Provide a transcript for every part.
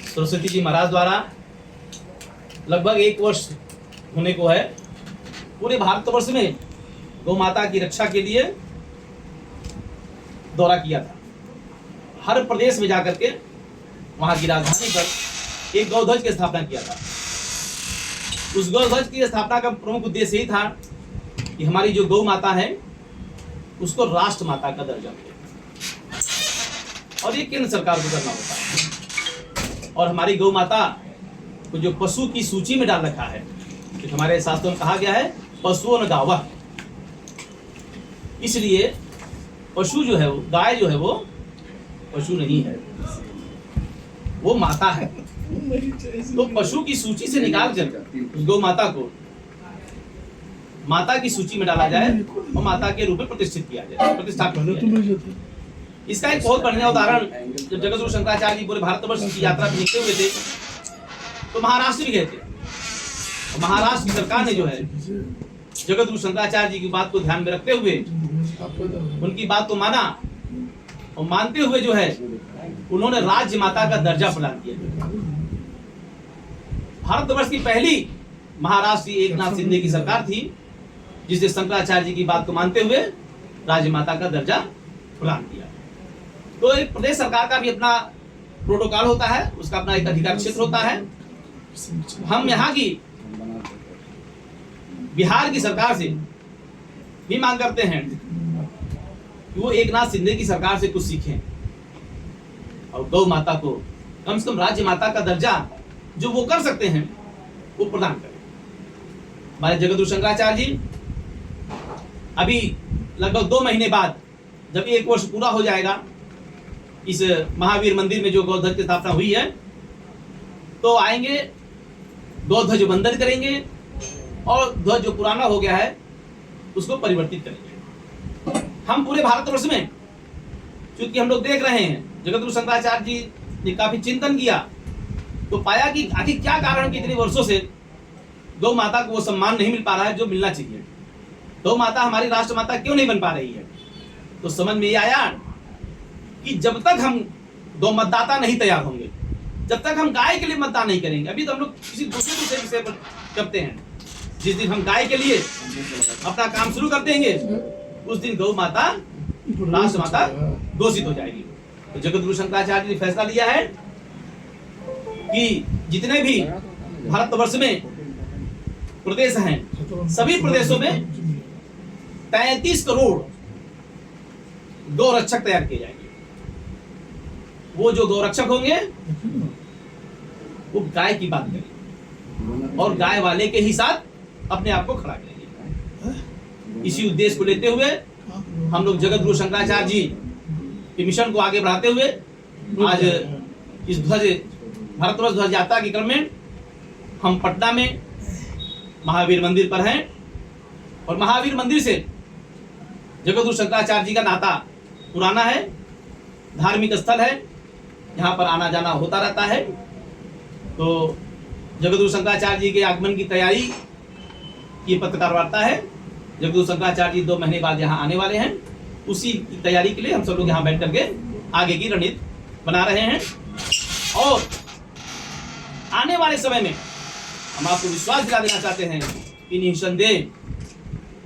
सरस्वती जी महाराज द्वारा लगभग 1 वर्ष होने को है पूरे भारतवर्ष में गौ माता की रक्षा के लिए दौरा किया था। हर प्रदेश में जाकर के वहां की राजधानी पर एक गौध्वज की स्थापना किया था। उस गौध्वज की स्थापना का प्रमुख उद्देश्य यही था कि हमारी जो गौ माता है उसको राष्ट्र माता का दर्जा मिले, और ये केंद्र सरकार को करना होता है। और हमारी गौ माता को जो पशु की सूची में डाल रखा है, तो हमारे शास्त्रों में कहा गया है पशुओं न गावः, इसलिए पशु जो है, गाय जो है वो पशु नहीं है, वो माता है। तो पशु की सूची से निकाल कर गौ माता को माता की सूची में डाला जाए और माता के रूप में प्रतिष्ठित किया जाए, प्रतिष्ठापित किया जाए। इसका एक बहुत बढ़िया उदाहरण, जब जगतगुरु शंकराचार्य जी पूरे भारतवर्ष की यात्रा पे निकले हुए थे तो महाराष्ट्र भी गए थे। और महाराष्ट्र की सरकार ने जो है जगतगुरु शंकराचार्य जी की बात को ध्यान में रखते हुए उनकी बात को माना, और मानते हुए जो है उन्होंने राज्य माता का दर्जा प्रदान किया। भारतवर्ष की पहली महाराष्ट्र की एकनाथ शिंदे की सरकार थी जिसने शंकराचार्य जी की बात को मानते हुए राज्य माता का दर्जा प्रदान किया। तो एक प्रदेश सरकार का भी अपना प्रोटोकॉल होता है, उसका अपना एक अधिकार क्षेत्र होता है। हम यहाँ की बिहार की सरकार से भी मांग करते हैं कि वो एकनाथ शिंदे की सरकार से कुछ सीखें और गौ माता को कम से कम राज्य माता का दर्जा जो वो कर सकते हैं वो प्रदान करें। हमारे जगतगुरु शंकराचार्य जी अभी लगभग 2 महीने बाद जब 1 वर्ष पूरा हो जाएगा इस महावीर मंदिर में जो गौध्वज की स्थापना हुई है, तो आएंगे, गौध्वज वंदन करेंगे और ध्वज जो पुराना हो गया है उसको परिवर्तित करेंगे। हम पूरे भारतवर्ष में क्योंकि हम लोग देख रहे हैं जगतगुरु शंकराचार्य जी ने काफी चिंतन किया तो पाया कि आखिर क्या कारण कि इतने वर्षों से गौ माता को वो सम्मान नहीं मिल पा रहा है जो मिलना चाहिए। गौ माता हमारी राष्ट्र माता क्यों नहीं बन पा रही है? तो समझ में ये आया कि जब तक हम गौ मतदाता नहीं तैयार होंगे, जब तक हम गाय के लिए मतदान नहीं करेंगे, अभी तो हम लोग किसी दूसरे विषय पर करते हैं, जिस दिन हम गाय के लिए अपना काम शुरू कर देंगे उस दिन गौ माता राष्ट्र माता घोषित हो जाएगी। तो जगतगुरु शंकराचार्य ने फैसला लिया है कि जितने भी भारतवर्ष में प्रदेश हैं सभी प्रदेशों में 33 करोड़ गौ रक्षक तैयार किए जाएंगे। वो जो गौ रक्षक होंगे वो गाय की बात करेंगे और गाय वाले के ही साथ अपने आप को खड़ा करेंगे। इसी उद्देश्य को लेते हुए हम लोग जगतगुरु शंकराचार्य जी के मिशन को आगे बढ़ाते हुए आज इस भारतवर्ष ध्वज यात्रा के क्रम में हम पटना में महावीर मंदिर पर हैं और महावीर मंदिर से जगतगुरु शंकराचार्य जी का नाता पुराना है, धार्मिक स्थल है, यहाँ पर आना जाना होता रहता है। तो जगतगुरु शंकराचार्य जी के आगमन की तैयारी की पत्रकार वार्ता है। जगतगुरु शंकराचार्य जी 2 महीने बाद यहाँ आने वाले हैं, उसी की तैयारी के लिए हम सब लोग यहाँ बैठ करके आगे की रणनीति बना रहे हैं। और आने वाले समय में हम आपको विश्वास दिला देना चाहते हैं कि निसंदेह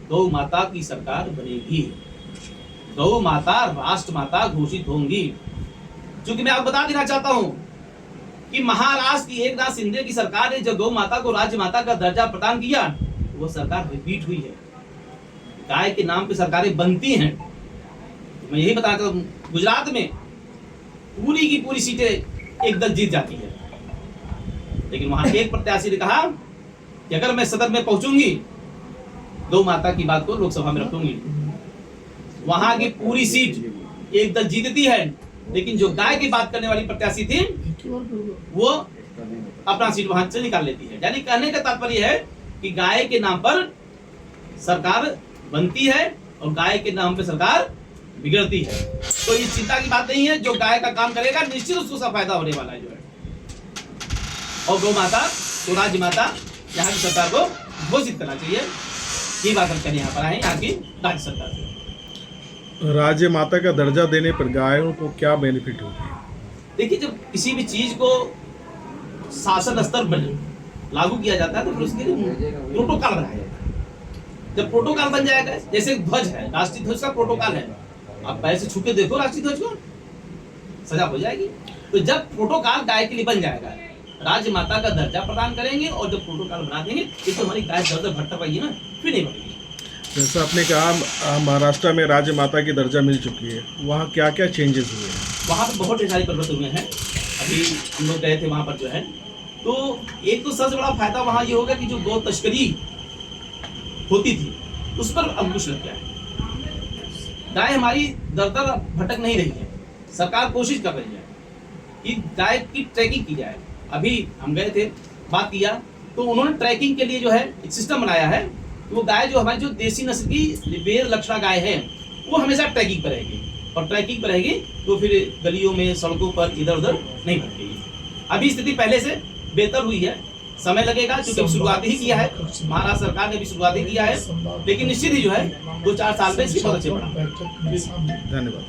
गौ माता की सरकार बनेगी, गौ माता राष्ट्र माता घोषित होंगी। क्योंकि मैं आपको बता देना चाहता हूं कि महाराष्ट्र की एकनाथ शिंदे की सरकार ने जब गौ माता को राज्य माता का दर्जा प्रदान किया वो सरकार रिपीट हुई है। गाय के नाम पे सरकारें बनती हैं। मैं यही बताता हूं गुजरात में पूरी की पूरी सीटें एक दल जीत जाती है, लेकिन वहां एक प्रत्याशी ने कहा कि अगर मैं सदन में पहुंचूंगी गौ माता की बात को लोकसभा में रखूंगी। वहां की पूरी सीट एक दल जीतती है, लेकिन जो गाय की बात करने वाली प्रत्याशी थी वो अपना सीट वहां से निकाल लेती है। यानी कहने का तात्पर्य है कि गाय के नाम पर सरकार बनती है और गाय के नाम पे सरकार बिगड़ती है। तो ये चिंता की बात नहीं है, जो गाय का काम करेगा निश्चित उसको सब फायदा होने वाला है जो है। और गौ माता तो राज्य माता यहाँ की सरकार को घोषित करना चाहिए। ये बात हम कहने यहाँ पर आए यहाँ की राज्य सरकार से। राज्य माता का दर्जा देने पर गायों को क्या बेनिफिट होगी? देखिए, जब किसी भी चीज को शासन स्तर पर लागू किया जाता है तो फिर उसके लिए प्रोटोकॉल बनाया जाता है। जब प्रोटोकॉल बन जाएगा, जैसे ध्वज है, राष्ट्रीय ध्वज का प्रोटोकॉल है, आप पैर से छू के देखो राष्ट्रीय ध्वज को, सजा हो जाएगी। तो जब प्रोटोकॉल गाय के लिए बन जाएगा, राज्य माता का दर्जा प्रदान करेंगे, और जब प्रोटोकॉल बना देंगे तो हमारी गाय दर्द भटक पाएगी ना, फिर नहीं बढ़ेगी। जैसा आपने कहा महाराष्ट्र में राज्य माता की दर्जा मिल चुकी है, वहाँ क्या क्या चेंजेस हुए हैं? वहाँ पर बहुत सारे परिवर्तन हुए हैं। अभी हम लोग गए थे वहाँ पर जो है, तो एक तो सबसे बड़ा फायदा वहाँ ये होगा कि जो गौ तस्करी होती थी उस पर अंकुश लग गया है। गाय हमारी दर दर भटक नहीं रही है। सरकार कोशिश कर रही है कि गाय की ट्रैकिंग की जाए। अभी हम गए थे, बात किया, तो उन्होंने ट्रैकिंग के लिए जो है एक सिस्टम बनाया है। वो गाय जो हमारी जो देसी नस्ल की बेर लक्षणा गाय है वो हमेशा ट्रैकिंग पर रहेगी, और ट्रैकिंग पर रहेगी तो फिर गलियों में, सड़कों पर इधर उधर नहीं भटकेगी। अभी स्थिति पहले से बेहतर हुई है, समय लगेगा क्योंकि शुरुआत ही किया है, महाराष्ट्र सरकार ने भी शुरुआत ही किया है, लेकिन निश्चित ही जो है 2-4 साल में इसकी बहुत अच्छी बढ़ा। धन्यवाद।